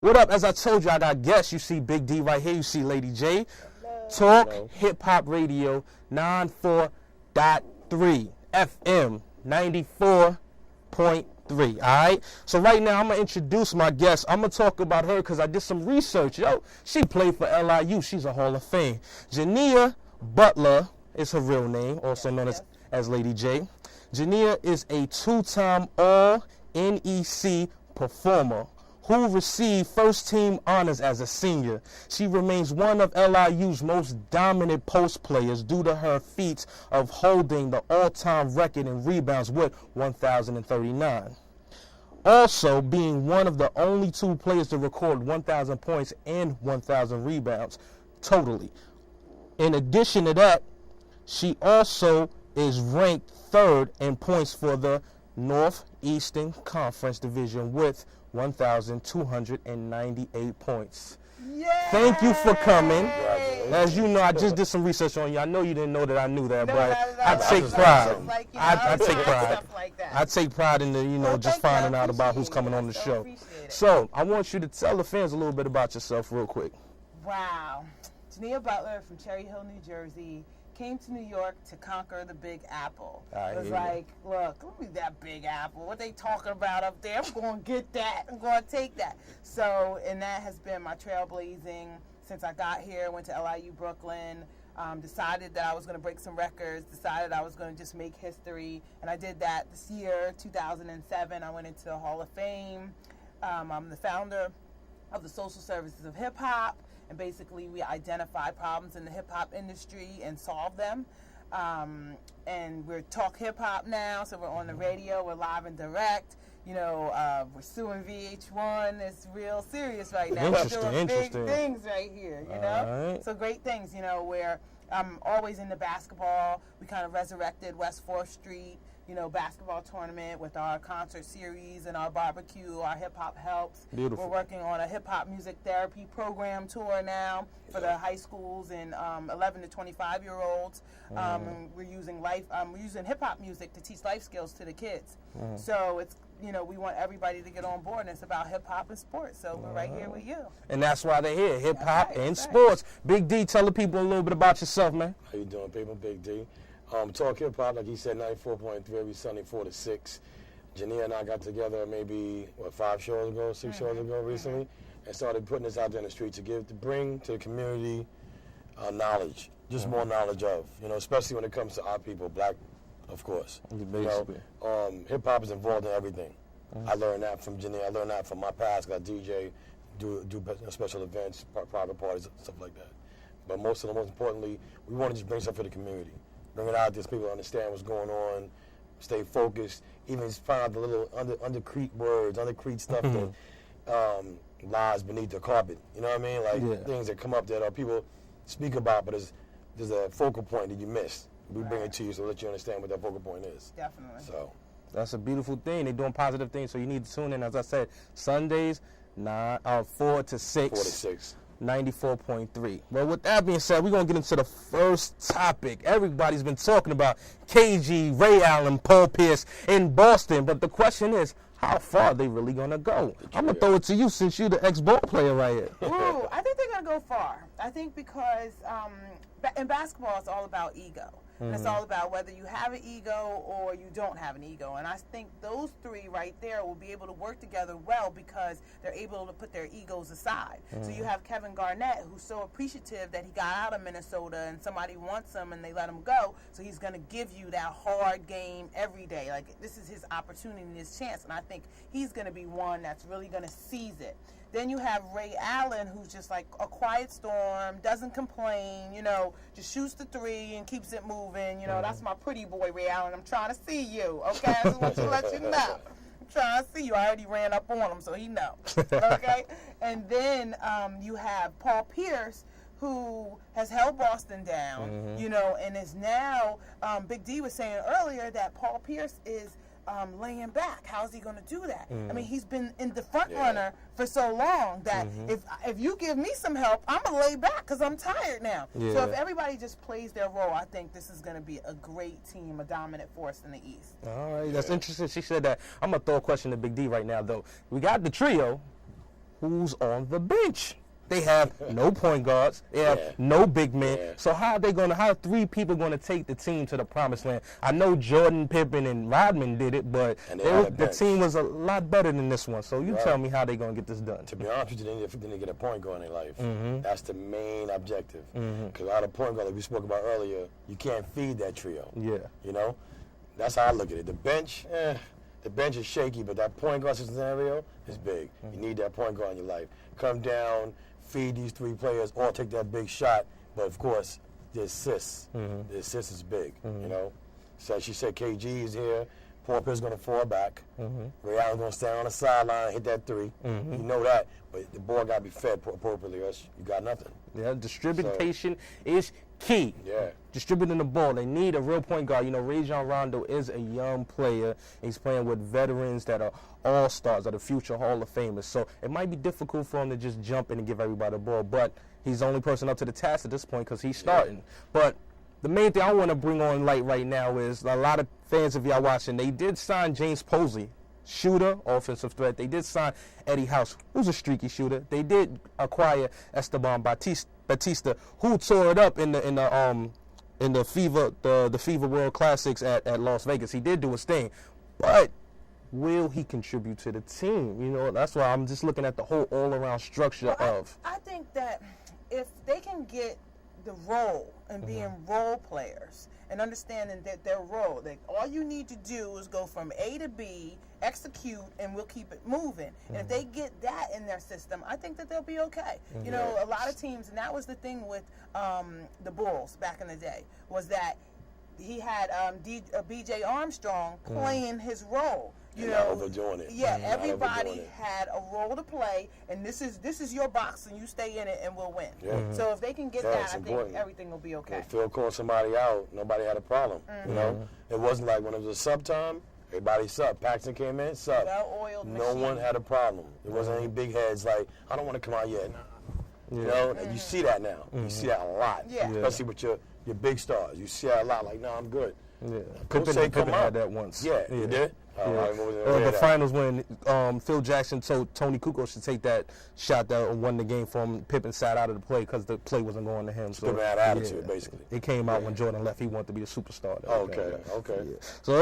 What up? As I told you, I got guests. You see Big D right here. You see Lady J. Talk Hip Hop Radio 94.3 FM 94.3. All right. So right now I'm gonna introduce my guest. I'm gonna talk about her because I did some research. Yo, she played for LIU. She's a Hall of Fame. Jania Butler is her real name, also known as Lady J. Jania is a two-time All-NEC performer who received first-team honors as a senior. She remains one of LIU's most dominant post players due to her feats of holding the all-time record in rebounds with 1,039. Also being one of the only two players to record 1,000 points and 1,000 rebounds totally. In addition to that, she also is ranked third in points for the Northeastern Conference Division with 1,298 points. Yay! Thank you for coming. As you know, I just did some research on you. I know you didn't know that I knew that, but I take pride. I take pride. I take pride in the, just finding out about who's coming on the show. So I want you to tell the fans a little bit about yourself real quick. Wow. Jania Butler from Cherry Hill, New Jersey. Came to New York to conquer the Big Apple. It was like, look at that Big Apple. What they talking about up there? I'm going to get that. I'm going to take that. So, and that has been my trailblazing since I got here. Went to LIU Brooklyn. Decided that I was going to break some records. Decided I was going to just make history. And I did that this year, 2007. I went into the Hall of Fame. I'm the founder of the Social Services of Hip Hop. And basically, we identify problems in the hip-hop industry and solve them. And we're Talk Hip Hop now, so we're on the radio. We're live and direct. We're suing VH1. It's real serious right now. We're doing big things right here, Right. So great things, where I'm always into basketball. We kind of resurrected West 4th Street, basketball tournament with our concert series and our barbecue, our Hip Hop Helps. Beautiful. We're working on a hip hop music therapy program tour now for the high schools and 11 to 25-year-olds. We're using hip hop music to teach life skills to the kids. So it's we want everybody to get on board, and it's about hip hop and sports. So we're right here with you. And that's why they're here, hip hop and sports. Big D, tell the people a little bit about yourself, man. How you doing, people? Big D. Talk Hip Hop, like he said, 94.3 every Sunday, 4 to 6. Jania and I got together maybe, 6 shows ago recently, and started putting this out there in the street to bring to the community knowledge, just more knowledge of, especially when it comes to our people, black, of course. Basically. Hip Hop is involved in everything. I learned that from Jania. I learned that from my past. I DJ, do special events, private parties, stuff like that. But most importantly, we want to just bring stuff to the community. Bring it out there so people understand what's going on, stay focused, even find out the little undercrete words, undercrete stuff that lies beneath the carpet. You know what I mean? Like things that come up that people speak about, but there's a focal point that you missed. We bring it to you so let you understand what that focal point is. Definitely. So that's a beautiful thing. They're doing positive things, so you need to tune in. As I said, Sundays, 4 to 6. 4 to 6. 94.3. Well, with that being said, we're going to get into the first topic. Everybody's been talking about KG, Ray Allen, Paul Pierce in Boston, but the question is, how far are they really going to go? I'm going to throw it to you since you're the ex-ball player right here. Ooh, I think they're going to go far. I think because in basketball, it's all about ego. And it's all about whether you have an ego or you don't have an ego. And I think those three right there will be able to work together well because they're able to put their egos aside. So you have Kevin Garnett, who's so appreciative that he got out of Minnesota and somebody wants him and they let him go. So he's going to give you that hard game every day. Like, this is his opportunity and his chance. And I think he's going to be one that's really going to seize it. Then you have Ray Allen, who's just like a quiet storm, doesn't complain, just shoots the three and keeps it moving. That's my pretty boy, Ray Allen. I'm trying to see you, okay? I just want to let you know. I'm trying to see you. I already ran up on him, so he knows, okay? And then you have Paul Pierce, who has held Boston down, and is now, Big D was saying earlier that Paul Pierce is laying back. How's he going to do that? I mean, he's been in the front runner for so long that if you give me some help, I'm going to lay back because I'm tired now. So if everybody just plays their role, I think this is going to be a great team, a dominant force in the East. All right, that's interesting. She said that. I'm going to throw a question to Big D right now, though. We got the trio. who's on the bench. They have no point guards. They have no big men. Yeah. So how are 3 people going to take the team to the promised land? I know Jordan, Pippen, and Rodman did it, but the team was a lot better than this one. So you tell me how they're going to get this done. To be honest with you, they need to get a point guard in their life. That's the main objective. Because without a point guard, like we spoke about earlier, you can't feed that trio. Yeah. You know? That's how I look at it. The bench is shaky, but that point guard scenario is big. You need that point guard in your life. Come down, feed these 3 players, or take that big shot. But of course, the assists. The assist is big. You know. So she said KG is here. Paul Pierce is going to fall back. Ray Allen's going to stand on the sideline and hit that 3. You know that. But the ball got to be fed appropriately, or else you got nothing. Yeah, distribution is key. Yeah. Distributing the ball. They need a real point guard. You know, Rajon Rondo is a young player. He's playing with veterans that are all-stars, are the future Hall of Famers. So it might be difficult for him to just jump in and give everybody the ball. But he's the only person up to the task at this point because he's starting. But the main thing I want to bring on light right now is a lot of fans of y'all watching, they did sign James Posey, shooter, offensive threat. They did sign Eddie House, who's a streaky shooter. They did acquire Esteban Batista, who tore it up in the FIBA World Classics at Las Vegas. He did do his thing, but will he contribute to the team? You know, that's why I'm just looking at the whole all-around structure of. I think that if they can get the role and being role players and understanding that their role, that all you need to do is go from A to B, execute, and we'll keep it moving. And if they get that in their system, I think that they'll be okay. You know, a lot of teams, and that was the thing with the Bulls back in the day, was that he had B.J. Armstrong playing his role. You know, overdoing it. Yeah, everybody had a role to play, and this is your box, and you stay in it, and we'll win. So if they can get that, I think everything will be okay. If Phil called somebody out, nobody had a problem. You know, it wasn't like when it was a sub time, everybody subbed. Paxton came in, subbed. Well-oiled No machine. one had a problem. There wasn't any big heads like, I don't want to come out yet. You know, and you see that now. You see that a lot, especially with your big stars. You see that a lot. Like, no, I'm good. Yeah, Pippen had that once. Yeah, you did. The finals when Phil Jackson told Tony Kukoc to take that shot that won the game for him. Pippen sat out of the play because the play wasn't going to him. So Pippen had attitude, basically. It came out when Jordan left. He wanted to be the superstar. Okay. So